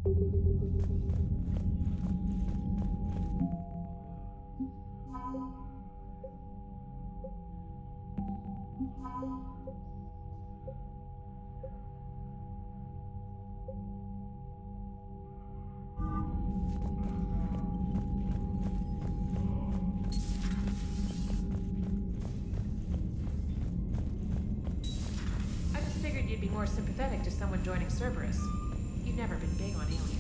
You'd be more sympathetic to someone joining Cerberus. You've never been big on aliens.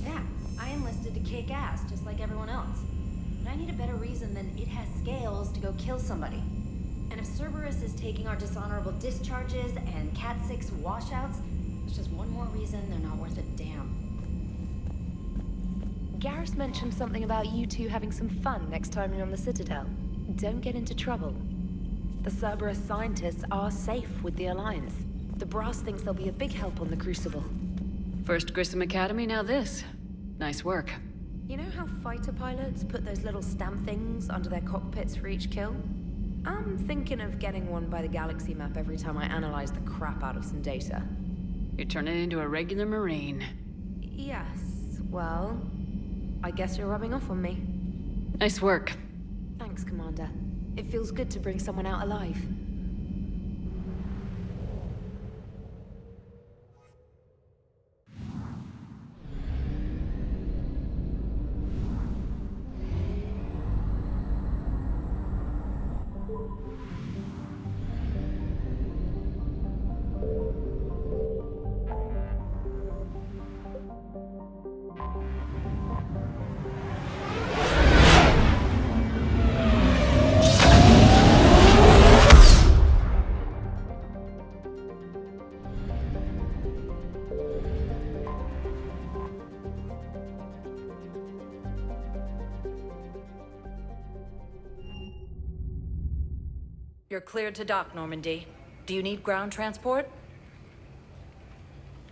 Yeah, I enlisted to kick ass, just like everyone else. But I need a better reason than it has scales to go kill somebody. And if Cerberus is taking our dishonorable discharges and Cat 6 washouts, it's just one more reason they're not worth a damn. Garrus mentioned something about you two having some fun next time you're on the Citadel. Don't get into trouble. The Cerberus scientists are safe with the Alliance. The Brass thinks they'll be a big help on the Crucible. First Grissom Academy, now this. Nice work. You know how fighter pilots put those little stamp things under their cockpits for each kill? I'm thinking of getting one by the galaxy map every time I analyze the crap out of some data. You're turning into a regular Marine. Yes, well, I guess you're rubbing off on me. Nice work. Thanks, Commander. It feels good to bring someone out alive. You're cleared to dock, Normandy. Do you need ground transport?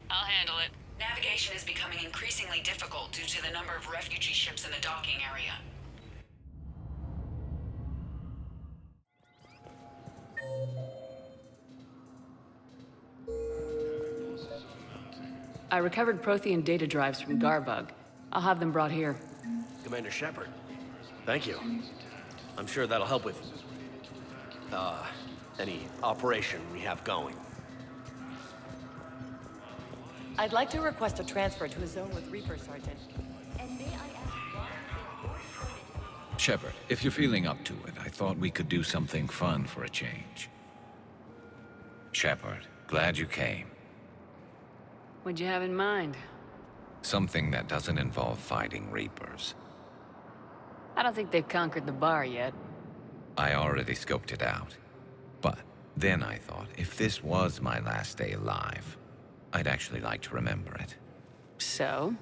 I'll handle it. Navigation is becoming increasingly difficult due to the number of refugee ships in the docking area. I recovered Prothean data drives from Garvug. I'll have them brought here. Commander Shepard, thank you. I'm sure that'll help with, any operation we have going. I'd like to request a transfer to a zone with Reaper, Sergeant. And may I ask why Shepard, if you're feeling up to it, I thought we could do something fun for a change. Shepard, glad you came. What'd you have in mind? Something that doesn't involve fighting Reapers. I don't think they've conquered the bar yet. I already scoped it out. But then I thought, if this was my last day alive, I'd actually like to remember it. So?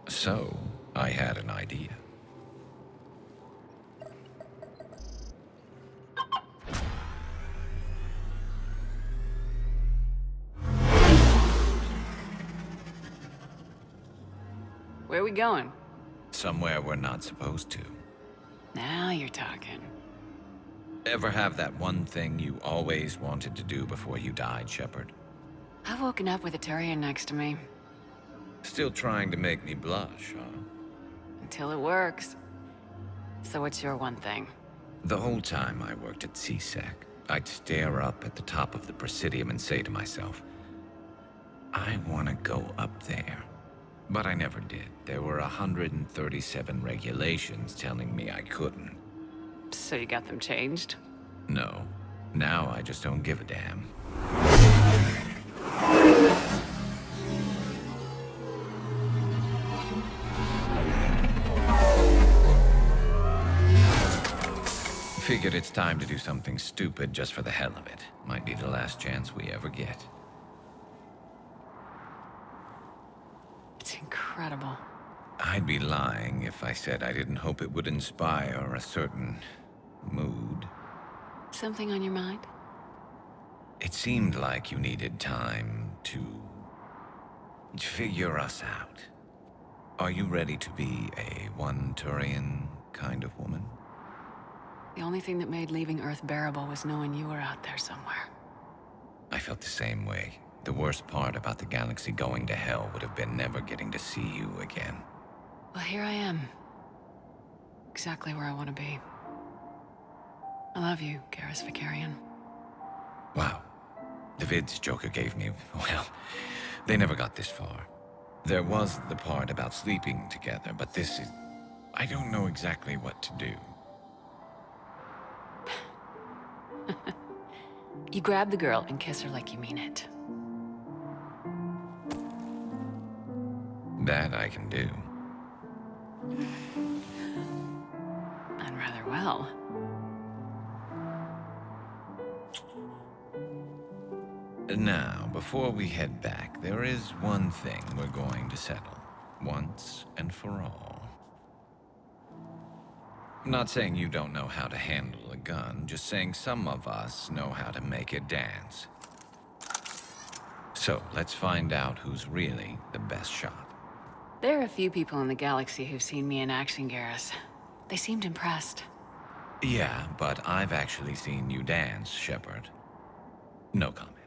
So, I had an idea. Where are we going? Somewhere we're not supposed to. Now you're talking. Ever have that one thing you always wanted to do before you died, Shepard? I've woken up with a Turian next to me. Still trying to make me blush, huh? Until it works. So what's your one thing? The whole time I worked at CSEC, I'd stare up at the top of the Presidium and say to myself, I want to go up there. But I never did. There were 137 regulations telling me I couldn't. So you got them changed? No. Now I just don't give a damn. Figured it's time to do something stupid just for the hell of it. Might be the last chance we ever get. It's incredible. I'd be lying if I said I didn't hope it would inspire a certain mood. Something on your mind? It seemed like you needed time to figure us out. Are you ready to be a one Turian kind of woman? The only thing that made leaving Earth bearable was knowing you were out there somewhere. I felt the same way. The worst part about the galaxy going to hell would have been never getting to see you again. Well, here I am. Exactly where I want to be. I love you, Garrus Vicarian. Wow. The vids Joker gave me, well, they never got this far. There was the part about sleeping together, but this is... I don't know exactly what to do. You grab the girl and kiss her like you mean it. That I can do. And rather well. Now, before we head back, there is one thing we're going to settle. Once and for all. I'm not saying you don't know how to handle a gun, just saying some of us know how to make it dance. So, let's find out who's really the best shot. There are a few people in the galaxy who've seen me in action, Garrus. They seemed impressed. Yeah, but I've actually seen you dance, Shepard. No comment.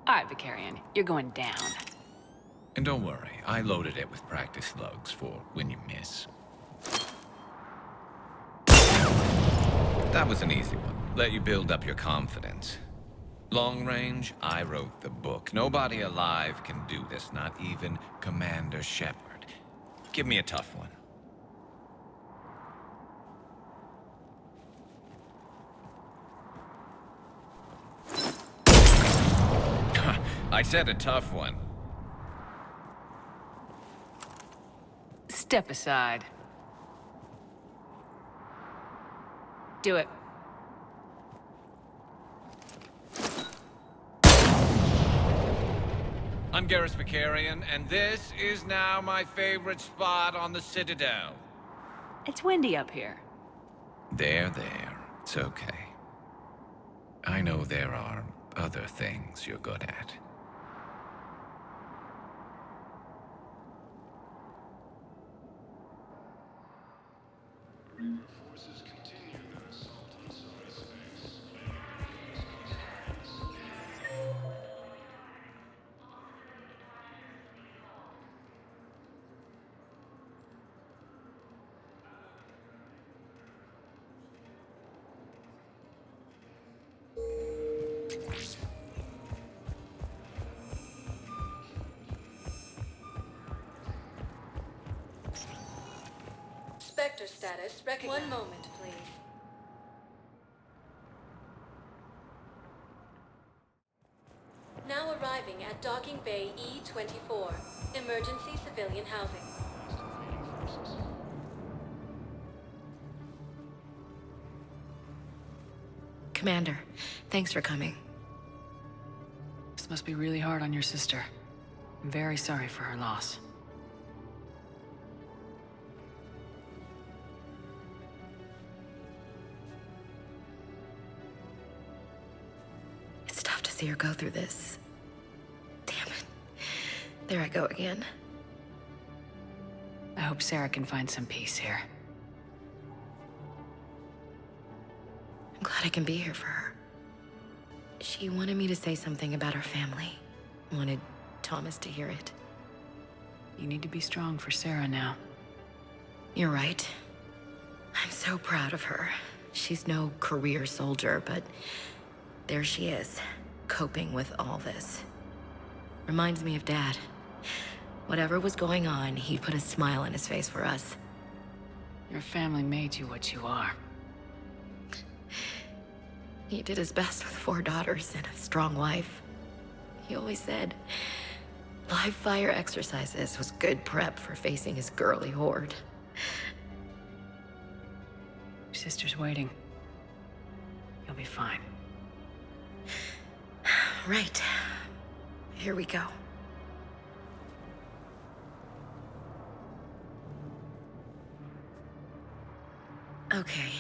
All right, Vicarian, you're going down. And don't worry, I loaded it with practice slugs for when you miss. That was an easy one. Let you build up your confidence. Long range, I wrote the book. Nobody alive can do this, not even Commander Shepard. Give me a tough one. I said a tough one. Step aside. Do it. I'm Garrus Vicarian, and this is now my favorite spot on the Citadel. It's windy up here. There. It's okay. I know there are other things you're good at. Spectre status recognized. 1 moment, please. Now arriving at Docking Bay E-24. Emergency civilian housing. Commander, thanks for coming. This must be really hard on your sister. I'm very sorry for her loss. It's tough to see her go through this. Damn it. There I go again. I hope Sarah can find some peace here. I'm glad I can be here for her. She wanted me to say something about her family. Wanted Thomas to hear it. You need to be strong for Sarah now. You're right. I'm so proud of her. She's no career soldier, but there she is, coping with all this. Reminds me of Dad. Whatever was going on, he put a smile on his face for us. Your family made you what you are. He did his best with 4 daughters and a strong wife. He always said live fire exercises was good prep for facing his girly horde. Your sister's waiting. You'll be fine. Right. Here we go. Okay.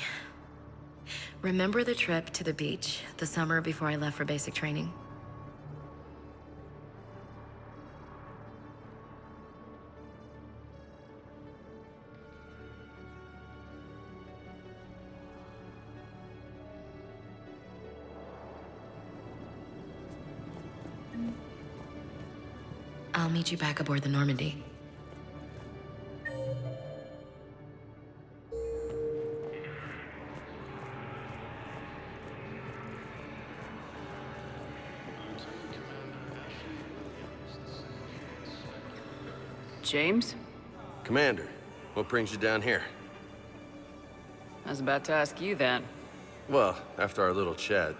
Remember the trip to the beach the summer before I left for basic training? I'll meet you back aboard the Normandy. James? Commander, what brings you down here? I was about to ask you that. Well, after our little chat,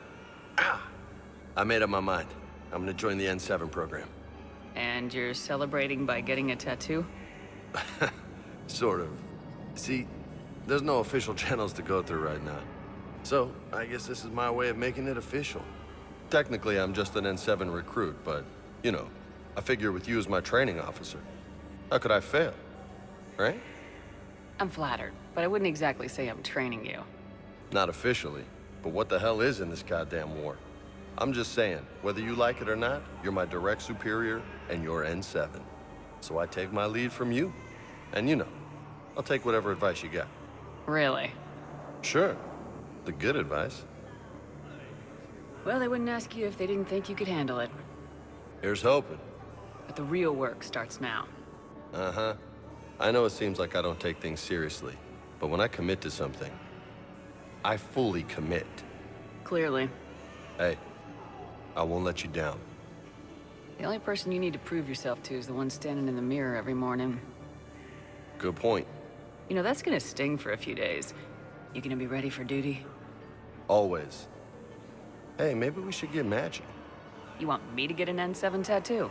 I made up my mind. I'm gonna join the N7 program. And you're celebrating by getting a tattoo? Sort of. See, there's no official channels to go through right now. So, I guess this is my way of making it official. Technically, I'm just an N7 recruit, but, you know, I figure with you as my training officer, how could I fail? Right? I'm flattered, but I wouldn't exactly say I'm training you. Not officially, but what the hell is in this goddamn war? I'm just saying, whether you like it or not, you're my direct superior, and you're N7. So I take my lead from you. And you know, I'll take whatever advice you got. Really? Sure. The good advice. Well, they wouldn't ask you if they didn't think you could handle it. Here's hoping. But the real work starts now. Uh-huh. I know it seems like I don't take things seriously, but when I commit to something, I fully commit. Clearly. Hey, I won't let you down. The only person you need to prove yourself to is the one standing in the mirror every morning. Good point. You know, that's gonna sting for a few days. You gonna be ready for duty? Always. Hey, maybe we should get matching. You want me to get an N7 tattoo?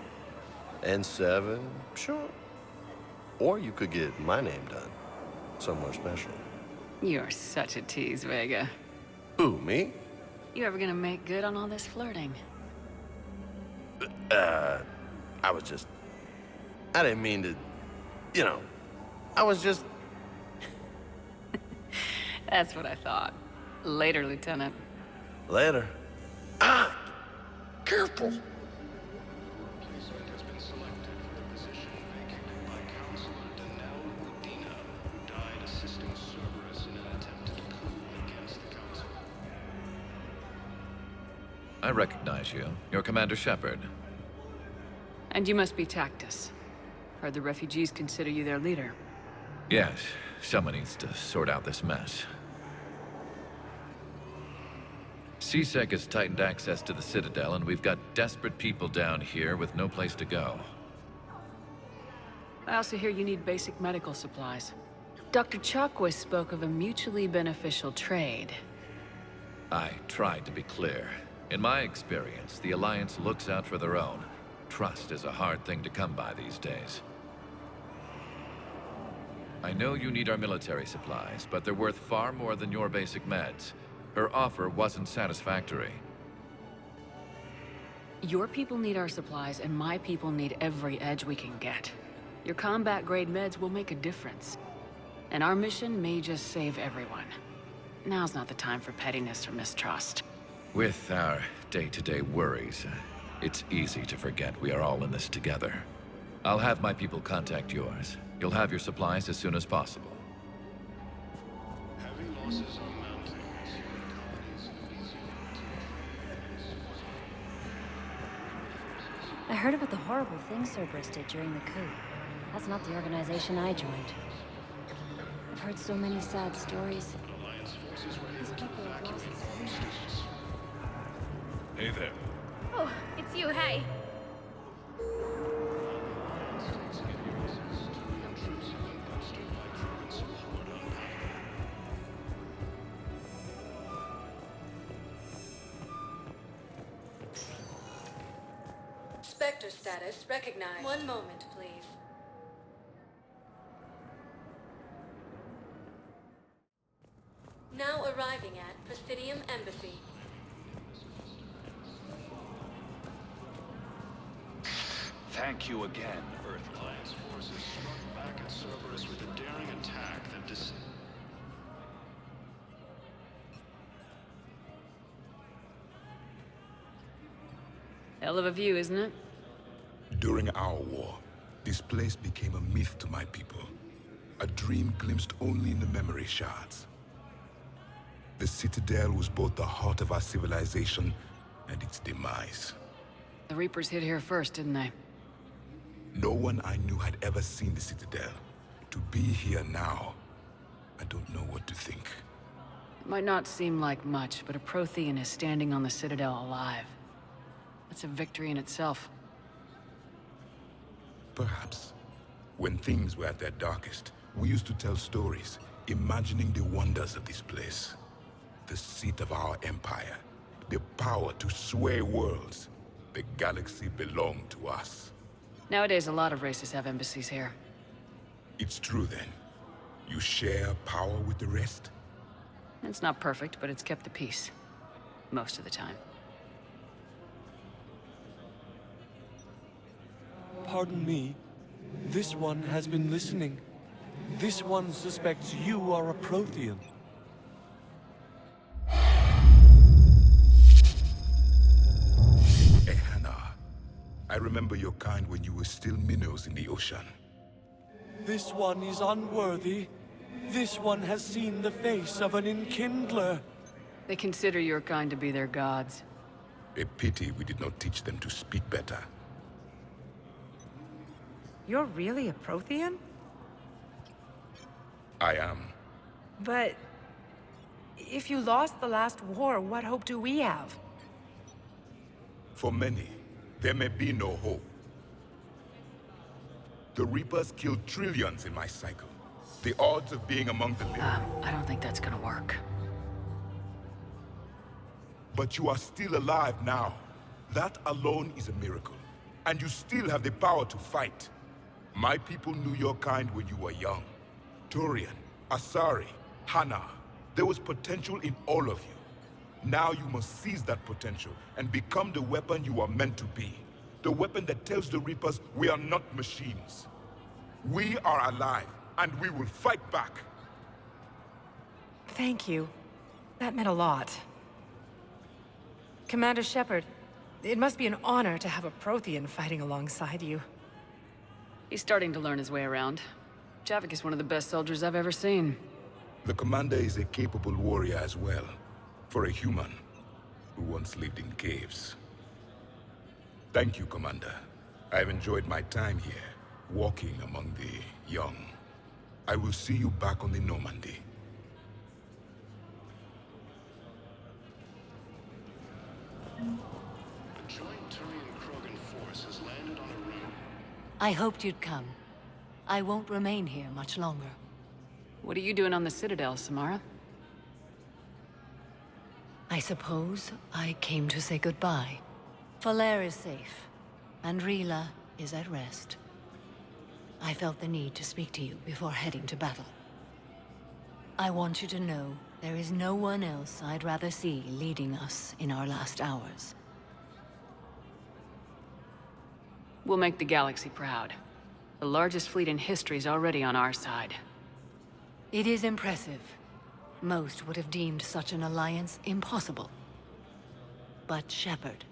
N7? Sure. Or you could get my name done. Somewhere special. You're such a tease, Vega. Who, me? You ever gonna make good on all this flirting? I was just... I didn't mean to... You know, I was just... That's what I thought. Later, Lieutenant. Later. Ah! Careful! I recognize you. You're Commander Shepard. And you must be Tactus. Heard the refugees consider you their leader. Yes, someone needs to sort out this mess. CSEC has tightened access to the Citadel, and we've got desperate people down here with no place to go. I also hear you need basic medical supplies. Dr. Chakwas spoke of a mutually beneficial trade. I tried to be clear. In my experience, the Alliance looks out for their own. Trust is a hard thing to come by these days. I know you need our military supplies, but they're worth far more than your basic meds. Her offer wasn't satisfactory. Your people need our supplies, and my people need every edge we can get. Your combat-grade meds will make a difference. And our mission may just save everyone. Now's not the time for pettiness or mistrust. With our day-to-day worries, it's easy to forget we are all in this together. I'll have my people contact yours. You'll have your supplies as soon as possible. Heavy losses are mounting. I heard about the horrible things Cerberus did during the coup. That's not the organization I joined. I've heard so many sad stories. These people have lost everything. Hey there. Oh, it's you, hey. Spectre status recognized. One moment, please. Now arriving at Presidium Embassy. Thank you again, Earth-class forces struck back at Cerberus with a daring attack that Hell of a view, isn't it? During our war, this place became a myth to my people. A dream glimpsed only in the memory shards. The Citadel was both the heart of our civilization and its demise. The Reapers hit here first, didn't they? No one I knew had ever seen the Citadel. To be here now, I don't know what to think. It might not seem like much, but a Prothean is standing on the Citadel alive. That's a victory in itself. Perhaps. When things were at their darkest, we used to tell stories, imagining the wonders of this place. The seat of our empire, the power to sway worlds. The galaxy belonged to us. Nowadays, a lot of races have embassies here. It's true then. You share power with the rest? It's not perfect, but it's kept the peace. Most of the time. Pardon me. This one has been listening. This one suspects you are a Prothean. Ehana, I remember your kind when you were still minnows in the ocean. This one is unworthy. This one has seen the face of an enkindler. They consider your kind to be their gods. A pity we did not teach them to speak better. You're really a Prothean? I am. But... if you lost the last war, what hope do we have? For many, there may be no hope. The Reapers killed trillions in my cycle. The odds of being among the living... I don't think that's gonna work. But you are still alive now. That alone is a miracle. And you still have the power to fight. My people knew your kind when you were young. Turian, Asari, Hana. There was potential in all of you. Now you must seize that potential and become the weapon you are meant to be. The weapon that tells the Reapers we are not machines. We are alive, and we will fight back. Thank you. That meant a lot. Commander Shepard, it must be an honor to have a Prothean fighting alongside you. He's starting to learn his way around. Javik is one of the best soldiers I've ever seen. The commander is a capable warrior as well. For a human who once lived in caves. Thank you, Commander. I've enjoyed my time here, walking among the young. I will see you back on the Normandy. A joint Turian-Krogan force has landed on a ring. I hoped you'd come. I won't remain here much longer. What are you doing on the Citadel, Samara? I suppose I came to say goodbye. Falere is safe, and Rila is at rest. I felt the need to speak to you before heading to battle. I want you to know there is no one else I'd rather see leading us in our last hours. We'll make the galaxy proud. The largest fleet in history is already on our side. It is impressive. Most would have deemed such an alliance impossible. But Shepard,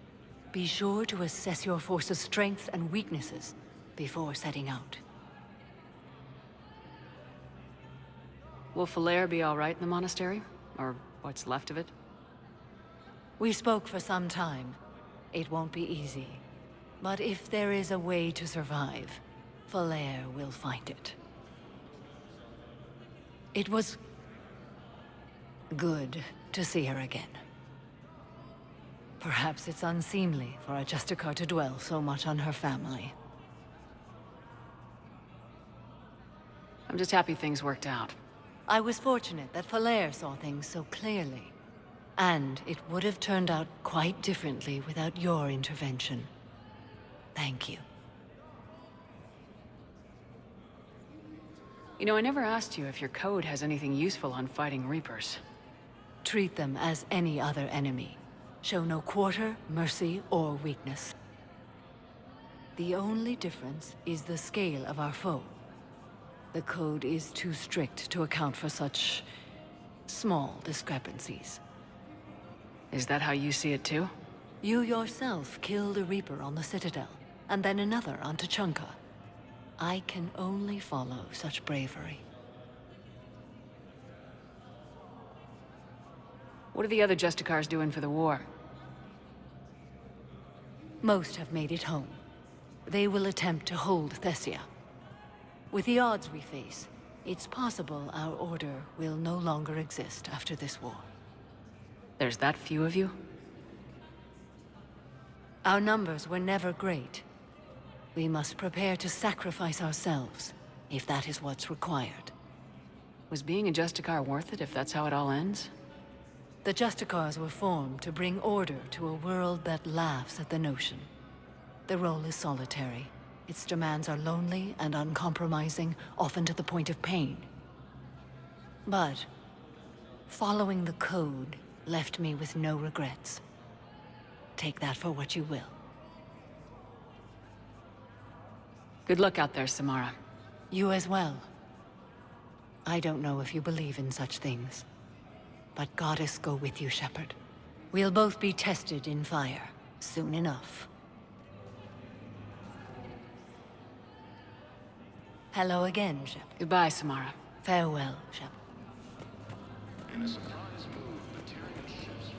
be sure to assess your force's strengths and weaknesses before setting out. Will Falere be all right in the monastery? Or what's left of it? We spoke for some time. It won't be easy. But if there is a way to survive, Falere will find it. It was good to see her again. Perhaps it's unseemly for a Justicar to dwell so much on her family. I'm just happy things worked out. I was fortunate that Falere saw things so clearly. And it would have turned out quite differently without your intervention. Thank you. You know, I never asked you if your code has anything useful on fighting Reapers. Treat them as any other enemy. Show no quarter, mercy, or weakness. The only difference is the scale of our foe. The code is too strict to account for such small discrepancies. Is that how you see it too? You yourself killed a Reaper on the Citadel, and then another on Tuchanka. I can only follow such bravery. What are the other Justicars doing for the war? Most have made it home. They will attempt to hold Thessia. With the odds we face, it's possible our order will no longer exist after this war. There's that few of you? Our numbers were never great. We must prepare to sacrifice ourselves, if that is what's required. Was being a Justicar worth it if that's how it all ends? The Justicars were formed to bring order to a world that laughs at the notion. The role is solitary. Its demands are lonely and uncompromising, often to the point of pain. But following the code left me with no regrets. Take that for what you will. Good luck out there, Samara. You as well. I don't know if you believe in such things, but Goddess go with you, Shepard. We'll both be tested in fire, soon enough. Hello again, Shepard. Goodbye, Samara. Farewell, Shepard. In a surprise move, the Tyrian ships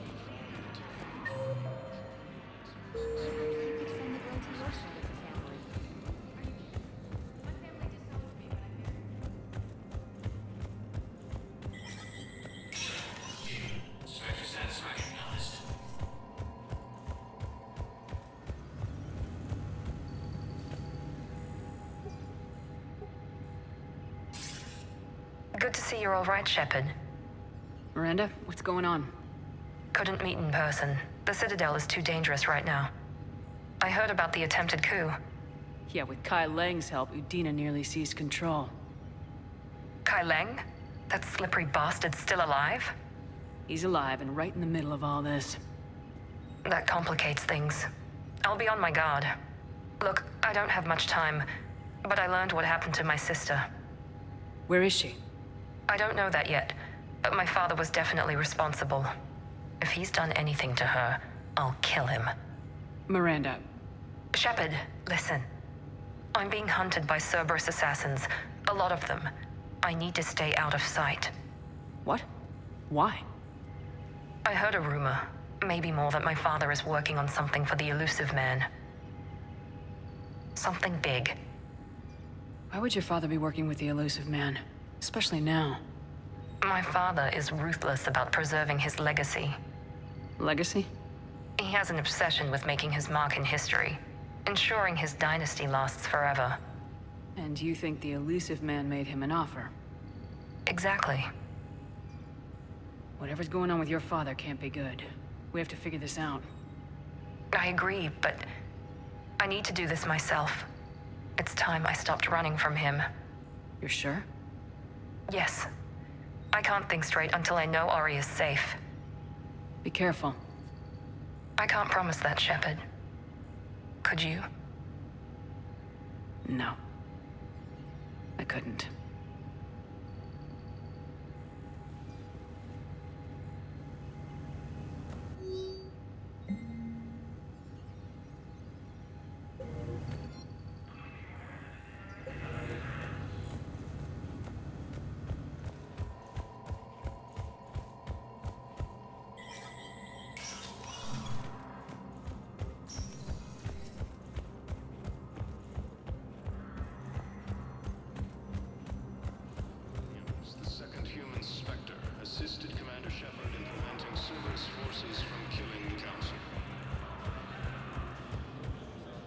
Good to see you're all right, Shepard. Miranda, what's going on? Couldn't meet in person. The Citadel is too dangerous right now. I heard about the attempted coup. Yeah, with Kai Lang's help, Udina nearly seized control. Kai Lang? That slippery bastard's still alive? He's alive and right in the middle of all this. That complicates things. I'll be on my guard. Look, I don't have much time, but I learned what happened to my sister. Where is she? I don't know that yet, but my father was definitely responsible. If he's done anything to her, I'll kill him. Miranda. Shepard, listen. I'm being hunted by Cerberus assassins. A lot of them. I need to stay out of sight. What? Why? I heard a rumor, maybe more, that my father is working on something for the Elusive Man. Something big. Why would your father be working with the Elusive Man? Especially now. My father is ruthless about preserving his legacy. Legacy? He has an obsession with making his mark in history, ensuring his dynasty lasts forever. And you think the Elusive Man made him an offer? Exactly. Whatever's going on with your father can't be good. We have to figure this out. I agree, but I need to do this myself. It's time I stopped running from him. You're sure? Yes. I can't think straight until I know Ori is safe. Be careful. I can't promise that, Shepard. Could you? No. I couldn't.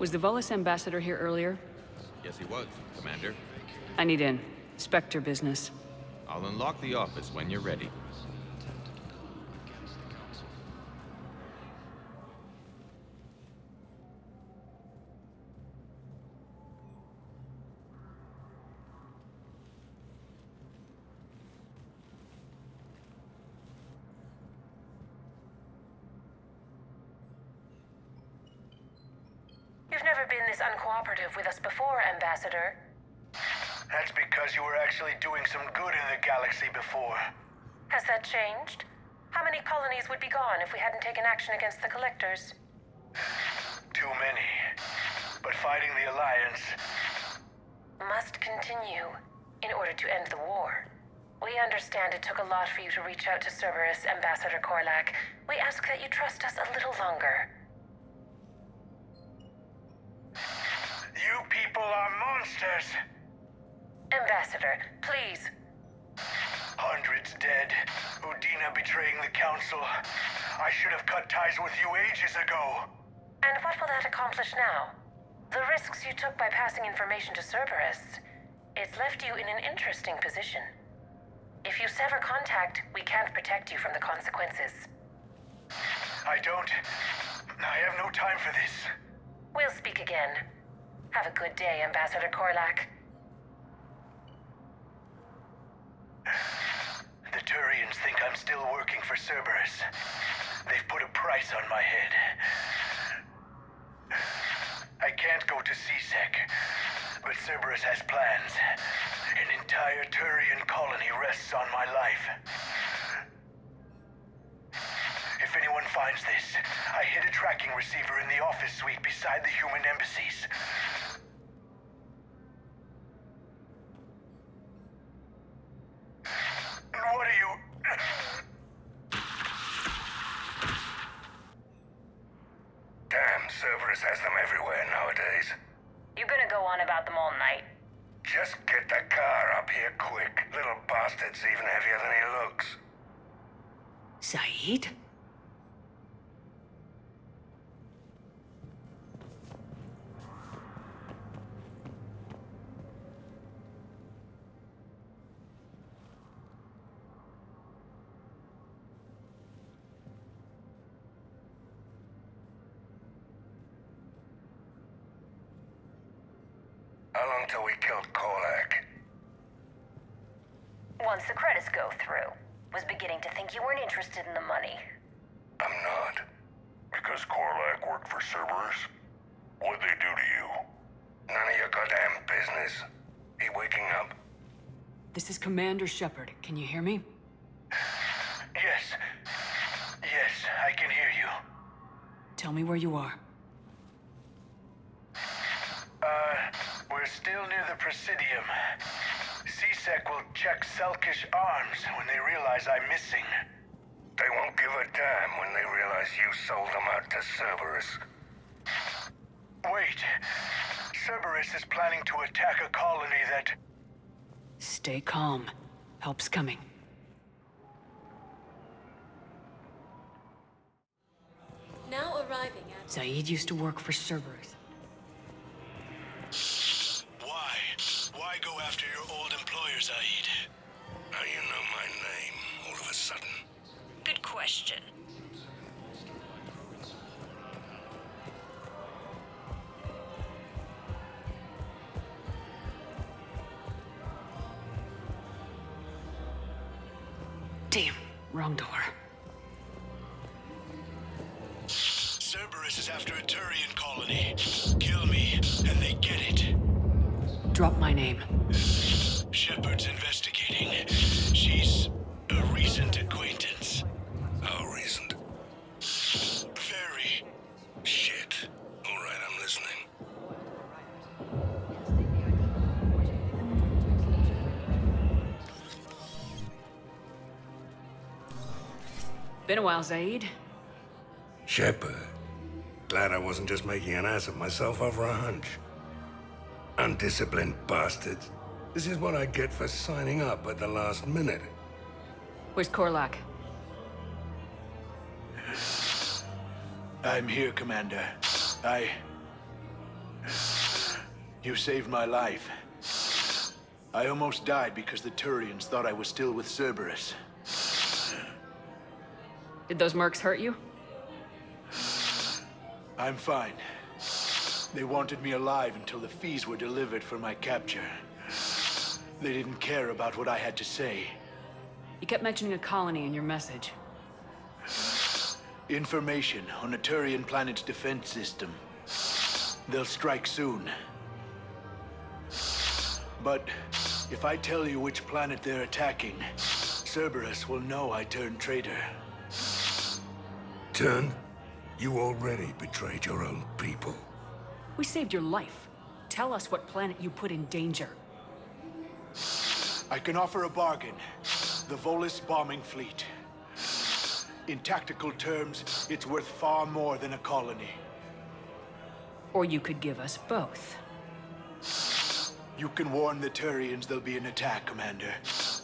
Was the Volus ambassador here earlier? Yes, he was, Commander. I need in. Spectre business. I'll unlock the office when you're ready. You've never been this uncooperative with us before, Ambassador. That's because you were actually doing some good in the galaxy before. Has that changed? How many colonies would be gone if we hadn't taken action against the Collectors? Too many. But fighting the Alliance must continue in order to end the war. We understand it took a lot for you to reach out to Cerberus, Ambassador Korlak. We ask that you trust us a little longer. downstairs. Ambassador, please. Hundreds dead. Udina betraying the council. I should have cut ties with you ages ago. And what will that accomplish now? The risks you took by passing information to Cerberus, it's left you in an interesting position. If you sever contact, we can't protect you from the consequences. I have no time for this. We'll speak again. Have a good day, Ambassador Korlak. The Turians think I'm still working for Cerberus. They've put a price on my head. I can't go to CSEC, but Cerberus has plans. An entire Turian colony rests on my life. If anyone finds this, I hid a tracking receiver in the office suite beside the human embassies. What are you... Damn, Cerberus has them everywhere nowadays. You gonna go on about them all night? Just get the car up here quick. Little bastard's even heavier than he looks. Saeed? How long till we killed Korlak? Once the credits go through. Was beginning to think you weren't interested in the money. I'm not. Because Korlak worked for Cerberus? What'd they do to you? None of your goddamn business. He waking up? This is Commander Shepard. Can you hear me? Yes. Yes, I can hear you. Tell me where you are. We're still near the Presidium. CSEC will check Selkish arms when they realize I'm missing. They won't give a damn when they realize you sold them out to Cerberus. Wait. Cerberus is planning to attack a colony that... Stay calm. Help's coming. Now arriving at... Saeed used to work for Cerberus. Why go after your old employer, Zaid? How you know my name, all of a sudden? Good question. Damn, wrong door. Cerberus is after a Turian colony. Kill me, and they get it. Drop my name. Shepard's investigating. She's a recent acquaintance. How recent? Very. Shit. All right, I'm listening. Been a while, Zaid. Shepard. Glad I wasn't just making an ass of myself over a hunch. Undisciplined bastards. This is what I get for signing up at the last minute. Where's Korlak? I'm here, Commander. You saved my life. I almost died because the Turians thought I was still with Cerberus. Did those mercs hurt you? I'm fine. They wanted me alive until the fees were delivered for my capture. They didn't care about what I had to say. You kept mentioning a colony in your message. Information on a Turian planet's defense system. They'll strike soon. But if I tell you which planet they're attacking, Cerberus will know I turned traitor. Turned? You already betrayed your own people. We saved your life. Tell us what planet you put in danger. I can offer a bargain. The Volus bombing fleet. In tactical terms, it's worth far more than a colony. Or you could give us both. You can warn the Turians there'll be an attack, Commander.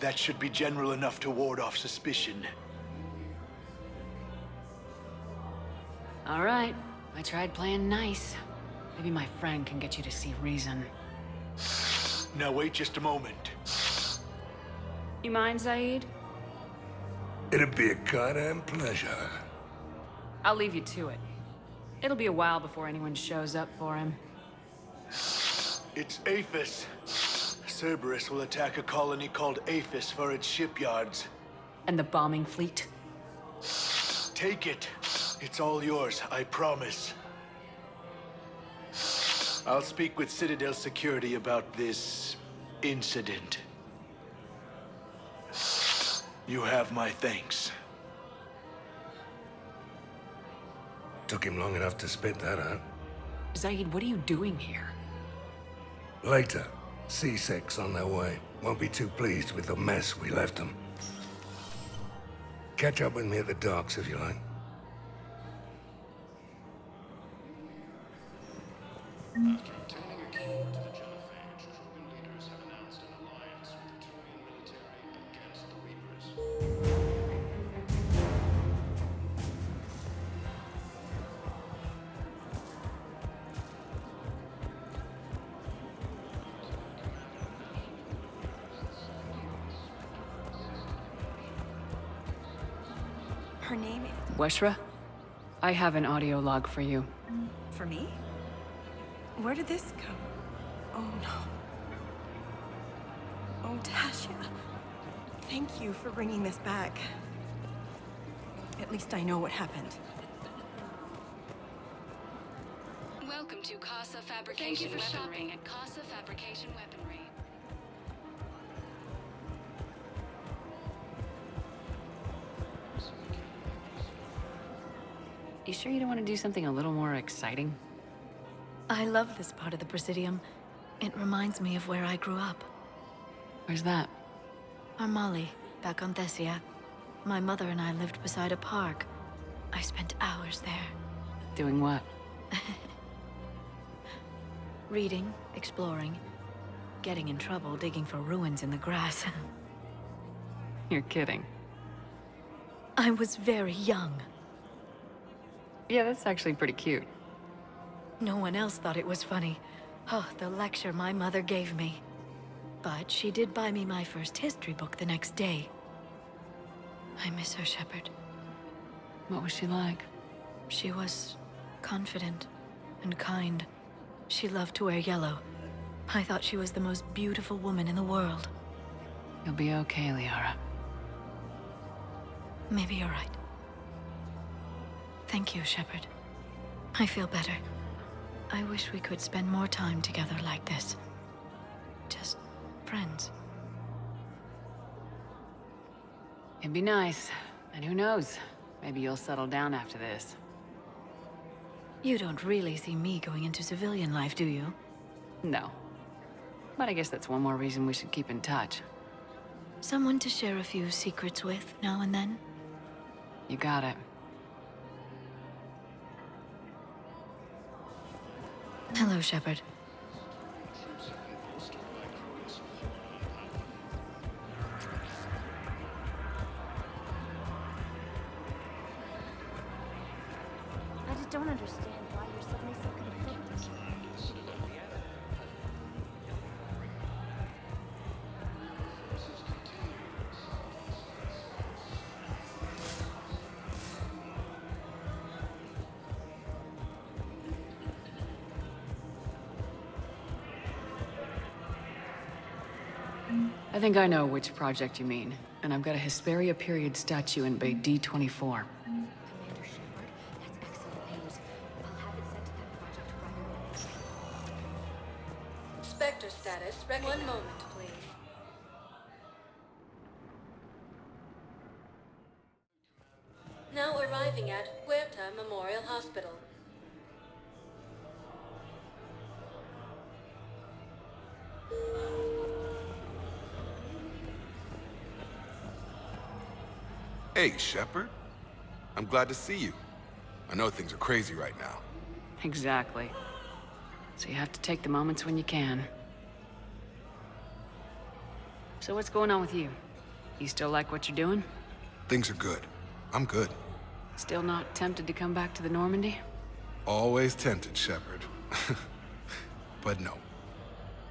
That should be general enough to ward off suspicion. All right. I tried playing nice. Maybe my friend can get you to see reason. Now wait just a moment. You mind, Zaid? It'd be a goddamn pleasure. I'll leave you to it. It'll be a while before anyone shows up for him. It's Aphis. Cerberus will attack a colony called Aphis for its shipyards. And the bombing fleet? Take it. It's all yours, I promise. I'll speak with Citadel security about this incident. You have my thanks. Took him long enough to spit that out. Zaid, what are you doing here? Later, C-Sec's on their way. Won't be too pleased with the mess we left them. Catch up with me at the docks if you like. After obtaining a key to the genophage, Krogan leaders have announced an alliance with the Turian military against the Reapers. Her name is... Weshra? I have an audio log for you. For me? Where did this come? Oh no. Oh, Tasha. Thank you for bringing this back. At least I know what happened. Welcome to Casa Fabrication Weaponry at Casa Fabrication Weaponry. You sure you don't want to do something a little more exciting? I love this part of the Presidium. It reminds me of where I grew up. Where's that? Armali, back on Thessia. My mother and I lived beside a park. I spent hours there. Doing what? Reading, exploring, getting in trouble digging for ruins in the grass. You're kidding. I was very young. Yeah, that's actually pretty cute. No one else thought it was funny. Oh, the lecture my mother gave me. But she did buy me my first history book the next day. I miss her, Shepard. What was she like? She was confident and kind. She loved to wear yellow. I thought she was the most beautiful woman in the world. You'll be okay, Liara. Maybe you're right. Thank you, Shepard. I feel better. I wish we could spend more time together like this. Just friends. It'd be nice. And who knows? Maybe you'll settle down after this. You don't really see me going into civilian life, do you? No. But I guess that's one more reason we should keep in touch. Someone to share a few secrets with now and then? You got it. Hello, Shepard. I just don't understand why you're suddenly so conflicted. I think I know which project you mean, and I've got a Hesperia period statue in Bay D24. Commander Shepard, that's excellent news. I'll have it sent to that project right away. Spectre status recognized. 1 moment, please. Now arriving at Huerta Memorial Hospital. Hey, Shepard. I'm glad to see you. I know things are crazy right now. Exactly. So you have to take the moments when you can. So what's going on with you? You still like what you're doing? Things are good. I'm good. Still not tempted to come back to the Normandy? Always tempted, Shepard. But no.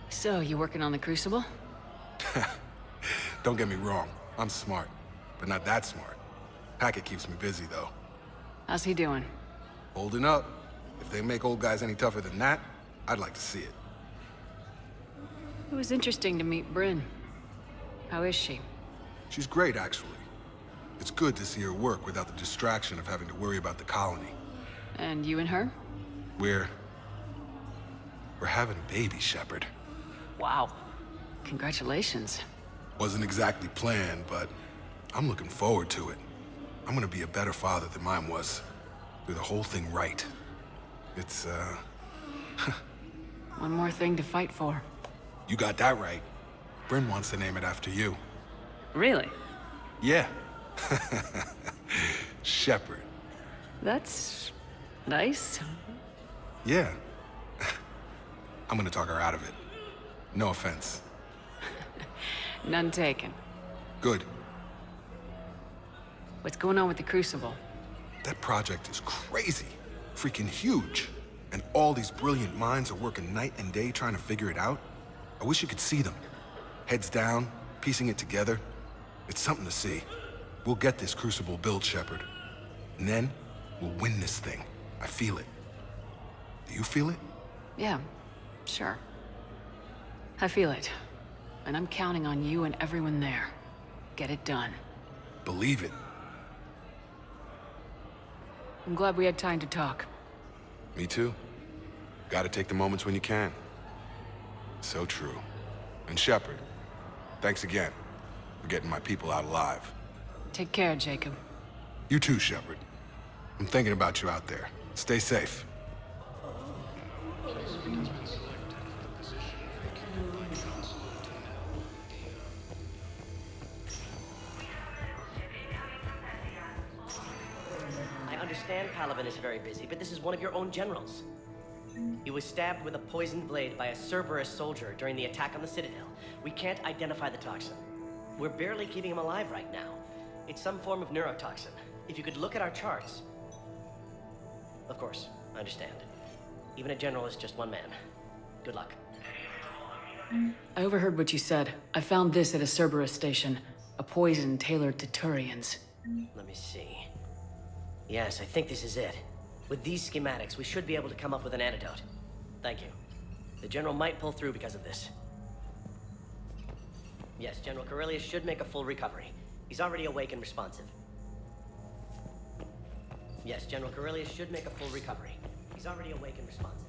So, you working on the Crucible? Don't get me wrong. I'm smart, but not that smart. Hackett keeps me busy, though. How's he doing? Holding up. If they make old guys any tougher than that, I'd like to see it. It was interesting to meet Bryn. How is she? She's great, actually. It's good to see her work without the distraction of having to worry about the colony. And you and her? We're having a baby, Shepard. Wow. Congratulations. Wasn't exactly planned, but I'm looking forward to it. I'm gonna be a better father than mine was. Do the whole thing right. It's, One more thing to fight for. You got that right. Bryn wants to name it after you. Really? Yeah. Shepard. That's nice. Yeah. I'm gonna talk her out of it. No offense. None taken. Good. What's going on with the Crucible? That project is crazy. Freaking huge. And all these brilliant minds are working night and day trying to figure it out. I wish you could see them. Heads down, piecing it together. It's something to see. We'll get this Crucible built, Shepard. And then, we'll win this thing. I feel it. Do you feel it? Yeah, sure. I feel it. And I'm counting on you and everyone there. Get it done. Believe it. I'm glad we had time to talk. Me too. Gotta take the moments when you can. So true. And Shepard, thanks again for getting my people out alive. Take care, Jacob. You too, Shepard. I'm thinking about you out there. Stay safe. I understand Palaven is very busy, but this is one of your own generals. He was stabbed with a poisoned blade by a Cerberus soldier during the attack on the Citadel. We can't identify the toxin. We're barely keeping him alive right now. It's some form of neurotoxin. If you could look at our charts. Of course, I understand. Even a general is just one man. Good luck. I overheard what you said. I found this at a Cerberus station. A poison tailored to Turians. Let me see. Yes, I think this is it. With these schematics, we should be able to come up with an antidote. Thank you. The General might pull through because of this. Yes, General Corellius should make a full recovery. He's already awake and responsive. Yes, General Corellius should make a full recovery. He's already awake and responsive.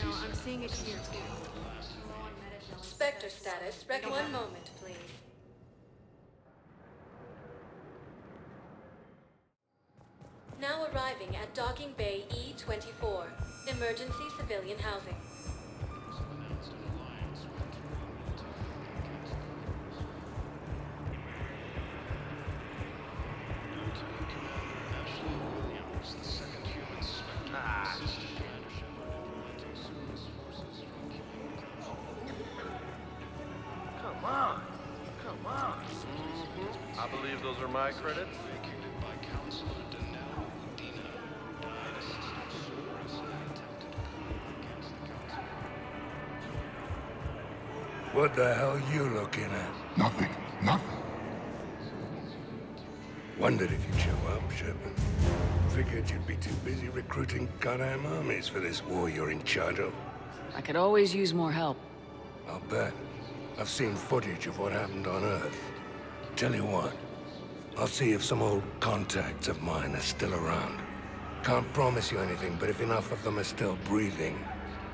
No, I'm seeing it here too. Spectre status. One moment, please. Now arriving at Docking Bay E-24. Emergency civilian housing. Come on. Come on. I believe those are my credits. What the hell you looking at? Nothing. Nothing. Wondered if you'd show up, Shepard. Figured you'd be too busy recruiting goddamn armies for this war you're in charge of. I could always use more help. I'll bet. I've seen footage of what happened on Earth. Tell you what, I'll see if some old contacts of mine are still around. Can't promise you anything, but if enough of them are still breathing,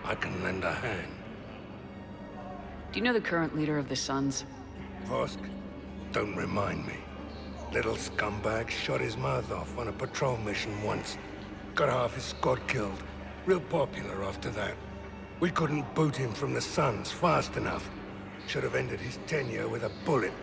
I can lend a hand. Do you know the current leader of the Suns? Vosk? Don't remind me. Little scumbag shot his mouth off on a patrol mission once. Got half his squad killed. Real popular after that. We couldn't boot him from the Suns fast enough. Should have ended his tenure with a bullet.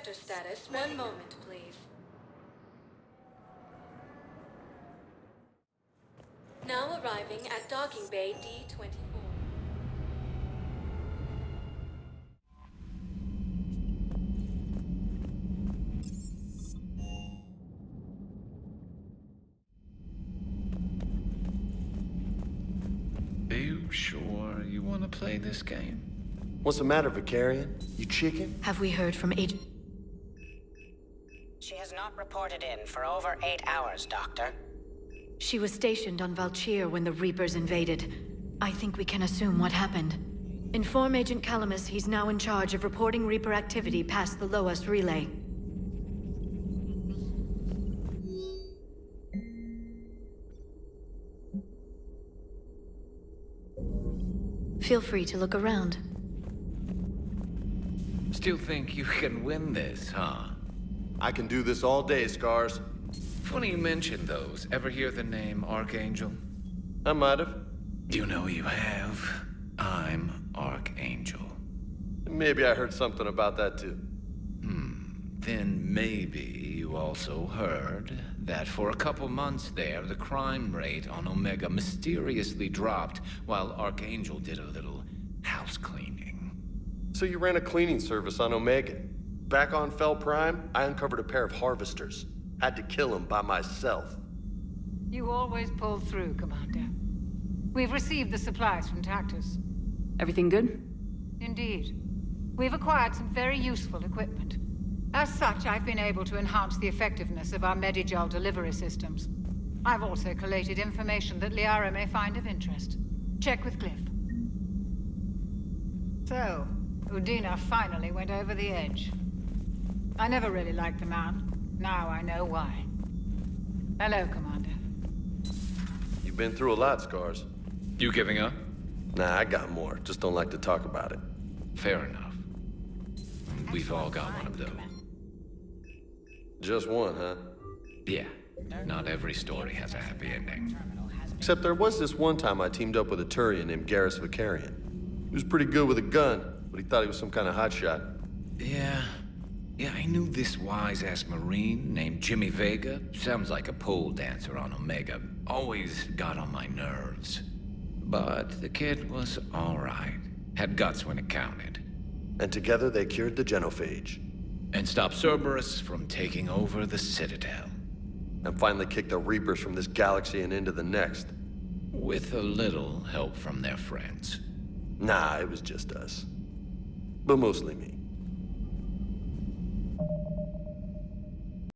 Sector status. One moment, please. Now arriving at Docking Bay D-24. Are you sure you want to play this game? What's the matter, Vicarian? You chicken? Have we heard from Agent... She has not reported in for over 8 hours, Doctor. She was stationed on Valchir when the Reapers invaded. I think we can assume what happened. Inform Agent Calamus he's now in charge of reporting Reaper activity past the Loas relay. Feel free to look around. Still think you can win this, huh? I can do this all day, Scars. Funny you mention those. Ever hear the name Archangel? I might have. You know you have. I'm Archangel. Maybe I heard something about that too. Then maybe you also heard that for a couple months there, the crime rate on Omega mysteriously dropped while Archangel did a little house cleaning. So you ran a cleaning service on Omega. Back on Fel Prime, I uncovered a pair of harvesters. Had to kill them by myself. You always pull through, Commander. We've received the supplies from Tactus. Everything good? Indeed. We've acquired some very useful equipment. As such, I've been able to enhance the effectiveness of our Medigel delivery systems. I've also collated information that Liara may find of interest. Check with Cliff. So, Udina finally went over the edge. I never really liked the man. Now I know why. Hello, Commander. You've been through a lot, Scars. You giving up? Nah, I got more. Just don't like to talk about it. Fair enough. We've all got one of those. Just one, huh? Yeah. Not every story has a happy ending. Except there was this one time I teamed up with a Turian named Garrus Vicarian. He was pretty good with a gun, but he thought he was some kind of hotshot. Yeah, I knew this wise-ass Marine named Jimmy Vega. Sounds like a pole dancer on Omega. Always got on my nerves. But the kid was all right. Had guts when it counted. And together they cured the genophage. And stopped Cerberus from taking over the Citadel. And finally kicked the Reapers from this galaxy and into the next. With a little help from their friends. Nah, it was just us. But mostly me.